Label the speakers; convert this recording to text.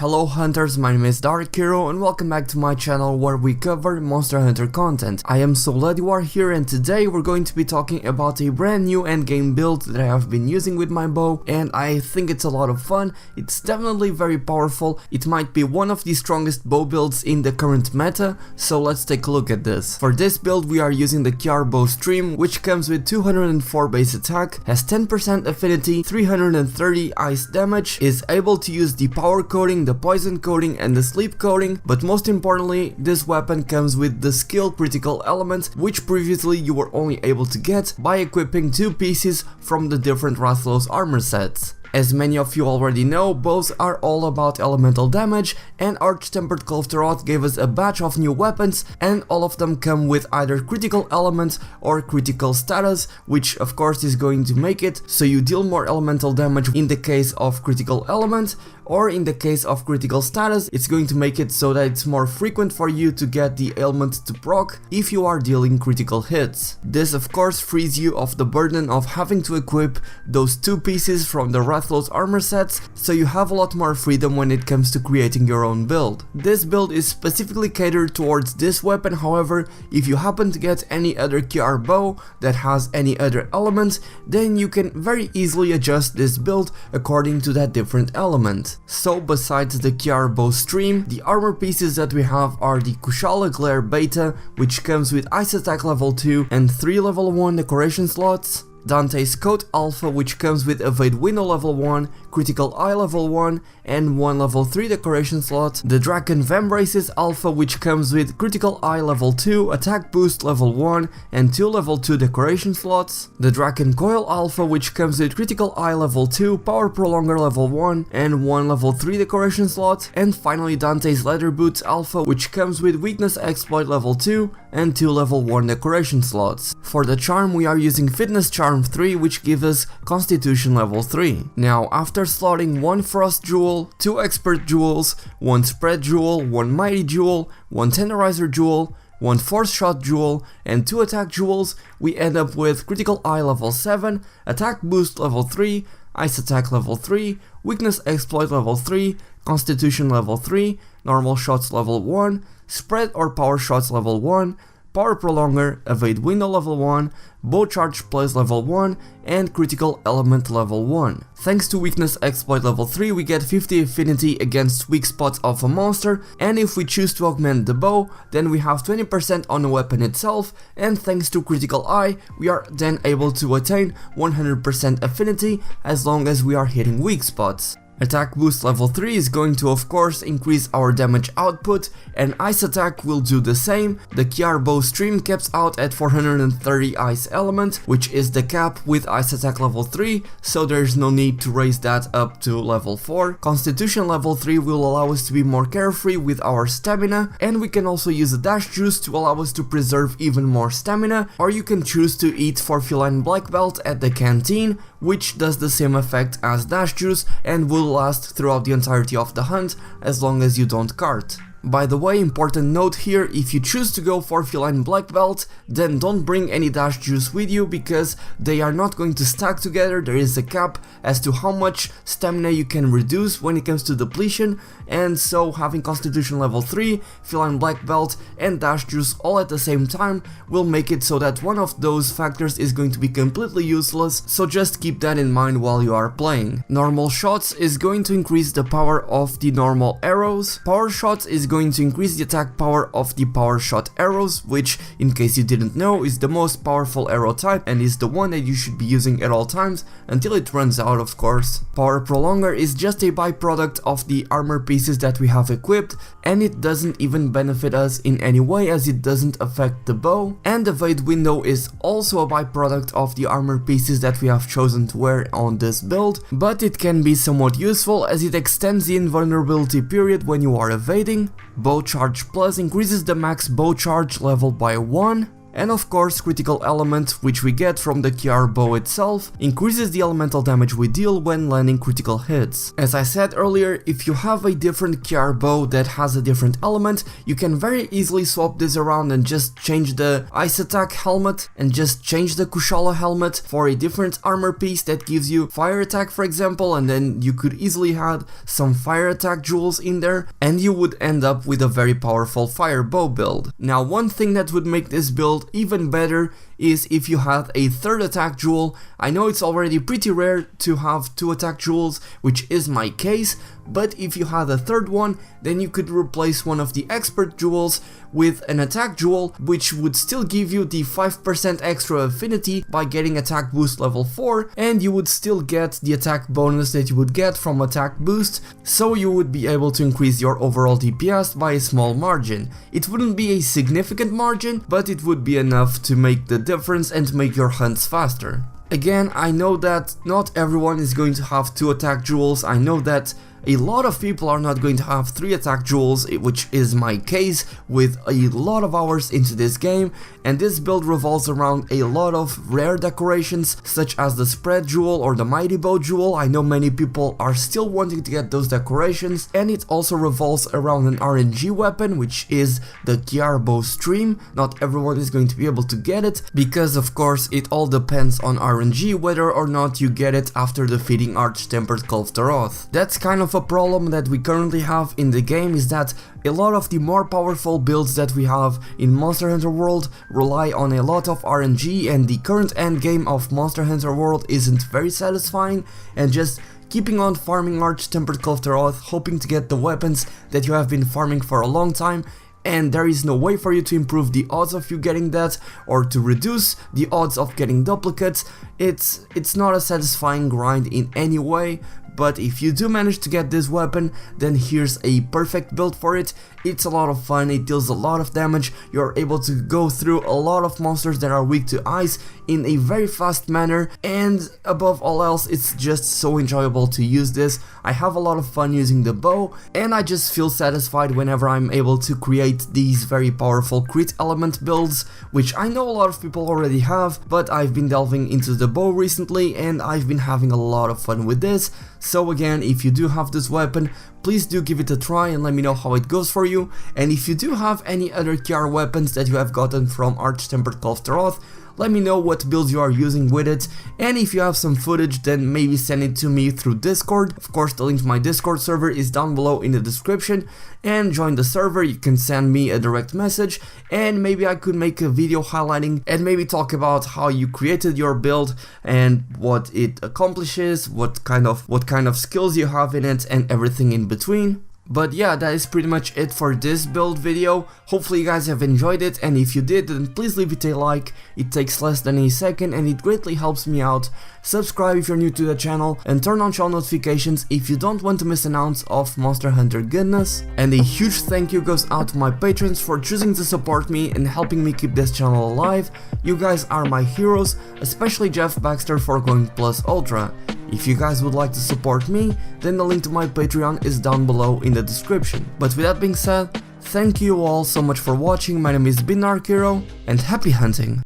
Speaker 1: Hello hunters, my name is DarkHero and welcome back to my channel where we cover Monster Hunter content. I am so glad you are here, and today we're going to be talking about a brand new endgame build that I have been using with my bow, and I think it's a lot of fun. It's definitely very powerful. It might be one of the strongest bow builds in the current meta, so let's take a look at this. For this build we are using the Kiar bow stream, which comes with 204 base attack, has 10% affinity, 330 ice damage, is able to use the power coating, the poison coating and the sleep coating, but most importantly this weapon comes with the skill critical element, which previously you were only able to get by equipping 2 pieces from the different Rathalos armor sets. As many of you already know, bows are all about elemental damage, and Arch-Tempered Clefteroth gave us a batch of new weapons, and all of them come with either critical element or critical status, which of course is going to make it so you deal more elemental damage in the case of critical element, or in the case of critical status, it's going to make it so that it's more frequent for you to get the ailment to proc if you are dealing critical hits. This of course frees you of the burden of having to equip those 2 pieces from the Rathalos armor sets, so you have a lot more freedom when it comes to creating your own build. This build is specifically catered towards this weapon. However, if you happen to get any other Kiar bow that has any other element, then you can very easily adjust this build according to that different element. So besides the Kiar bow stream, the armor pieces that we have are the Kushala Glare Beta, which comes with ice attack level 2 and 3 level 1 decoration slots, Dante's Coat Alpha, which comes with Evade Window level 1, Critical Eye level 1 and 1 level 3 decoration slot, the Draken Vambraces Alpha, which comes with Critical Eye level 2, Attack Boost level 1 and 2 level 2 decoration slots, the Draken Coil Alpha, which comes with Critical Eye level 2, Power Prolonger level 1 and 1 level 3 decoration slot, and finally Dante's Leather Boots Alpha, which comes with Weakness Exploit level 2 and 2 level 1 decoration slots. For the charm we are using Fitness Charm 3, which gives us Constitution level 3. Now after slotting 1 Frost Jewel, 2 Expert Jewels, 1 Spread Jewel, 1 Mighty Jewel, 1 Tenderizer Jewel, 1 Force Shot Jewel and 2 Attack Jewels, we end up with Critical Eye level 7, Attack Boost level 3, Ice Attack level 3, Weakness Exploit level 3, Constitution level 3, Normal Shots level 1, Spread or Power Shots level 1, Power Prolonger, Evade Window level 1, Bow Charge Plays level 1 and Critical Element level 1. Thanks to Weakness Exploit level 3 we get 50 affinity against weak spots of a monster, and if we choose to augment the bow then we have 20% on the weapon itself, and thanks to Critical Eye we are then able to attain 100% affinity as long as we are hitting weak spots. Attack Boost level 3 is going to of course increase our damage output, and Ice Attack will do the same. The Kiar bow stream caps out at 430 ice element, which is the cap with Ice Attack level 3, so there's no need to raise that up to level 4. Constitution level 3 will allow us to be more carefree with our stamina, and we can also use a dash juice to allow us to preserve even more stamina, or you can choose to eat for feline black belt at the canteen, which does the same effect as dash juice and will last throughout the entirety of the hunt as long as you don't cart. By the way, important note here, if you choose to go for feline black belt, then don't bring any dash juice with you because they are not going to stack together. There is a cap as to how much stamina you can reduce when it comes to depletion, and so having Constitution level 3, feline black belt and dash juice all at the same time will make it so that one of those factors is going to be completely useless, so just keep that in mind while you are playing. Normal Shots is going to increase the power of the normal arrows. Power Shots is going to increase the attack power of the Power Shot arrows, which, in case you didn't know, is the most powerful arrow type and is the one that you should be using at all times until it runs out, of course. Power Prolonger is just a byproduct of the armor pieces that we have equipped, and it doesn't even benefit us in any way as it doesn't affect the bow. And Evade Window is also a byproduct of the armor pieces that we have chosen to wear on this build, but it can be somewhat useful as it extends the invulnerability period when you are evading. Bow Charge Plus increases the max bow charge level by 1. And of course, critical element, which we get from the QR bow itself, increases the elemental damage we deal when landing critical hits. As I said earlier, if you have a different QR bow that has a different element, you can very easily swap this around and just change the ice attack helmet and just change the Kushala helmet for a different armor piece that gives you fire attack, for example, and then you could easily add some fire attack jewels in there and you would end up with a very powerful fire bow build. Now, one thing that would make this build even better is if you had a third attack jewel. I know it's already pretty rare to have 2 attack jewels, which is my case, but if you had a third one, then you could replace one of the expert jewels with an attack jewel, which would still give you the 5% extra affinity by getting attack boost level 4, and you would still get the attack bonus that you would get from attack boost, so you would be able to increase your overall DPS by a small margin. It wouldn't be a significant margin, but it would be enough to make the difference and to make your hunts faster. Again, I know that not everyone is going to have 2 attack jewels. I know that a lot of people are not going to have 3 attack jewels, which is my case with a lot of hours into this game, and this build revolves around a lot of rare decorations such as the spread jewel or the mighty bow jewel. I know many people are still wanting to get those decorations, and it also revolves around an RNG weapon, which is the QR bow stream. Not everyone is going to be able to get it because of course it all depends on RNG whether or not you get it after defeating Arch-Tempered Kulftaroth. That's kind of a problem that we currently have in the game, is that a lot of the more powerful builds that we have in Monster Hunter World rely on a lot of RNG, and the current endgame of Monster Hunter World isn't very satisfying, and just keeping on farming Arch-Tempered Kulftaroth, hoping to get the weapons that you have been farming for a long time, and there is no way for you to improve the odds of you getting that or to reduce the odds of getting duplicates. It's not a satisfying grind in any way. But if you do manage to get this weapon, then here's a perfect build for it. It's a lot of fun, it deals a lot of damage, you're able to go through a lot of monsters that are weak to ice in a very fast manner, and above all else, it's just so enjoyable to use this. I have a lot of fun using the bow, and I just feel satisfied whenever I'm able to create these very powerful crit element builds, which I know a lot of people already have, but I've been delving into the bow recently and I've been having a lot of fun with this. So again, if you do have this weapon, please do give it a try and let me know how it goes for you. And if you do have any other QR weapons that you have gotten from Arch-Tempered Kulftaroth, let me know what builds you are using with it, and if you have some footage, then maybe send it to me through Discord. Of course, the link to my Discord server is down below in the description, and join the server. You can send me a direct message and maybe I could make a video highlighting and maybe talk about how you created your build and what it accomplishes, what kind of skills you have in it, and everything in between. But yeah, that is pretty much it for this build video. Hopefully you guys have enjoyed it, and if you did, then please leave it a like. It takes less than a second and it greatly helps me out. Subscribe if you're new to the channel and turn on channel notifications if you don't want to miss an ounce of Monster Hunter goodness. And a huge thank you goes out to my patrons for choosing to support me and helping me keep this channel alive. You guys are my heroes, especially Jeff Baxter for going Plus Ultra. If you guys would like to support me, then the link to my Patreon is down below in the description. But with that being said, thank you all so much for watching. My name is DarkHero, and happy hunting!